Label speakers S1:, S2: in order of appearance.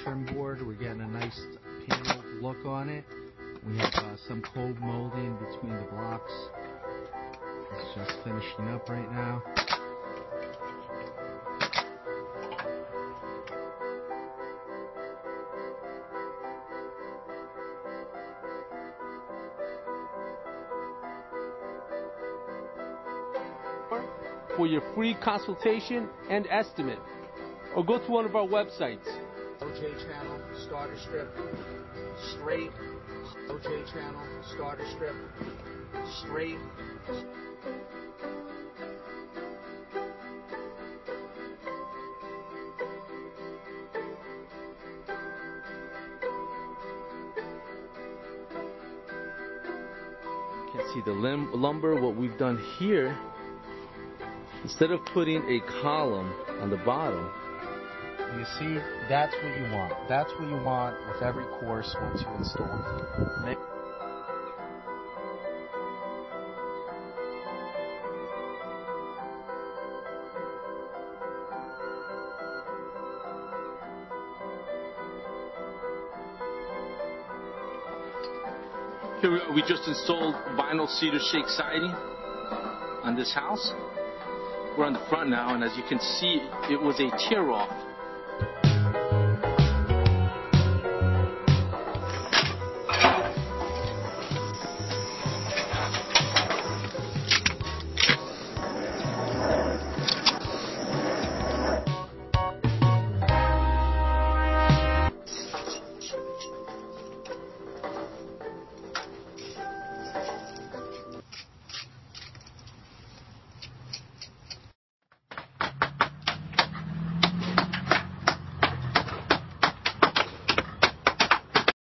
S1: Trim board. We're getting a nice panel look on it. We have some cold molding between the blocks. It's just finishing up right now.
S2: For your free consultation and estimate, or go to one of our websites.
S1: OJ channel, starter strip, straight. OJ channel, starter strip, straight.
S2: You can see the lumber. What we've done here, instead of putting a column on the bottom,
S1: You see, that's what you want. That's what you want with every course once you install it.
S2: here we just installed vinyl cedar shake siding on this house. We're on the front now, and as you can see, it was a tear-off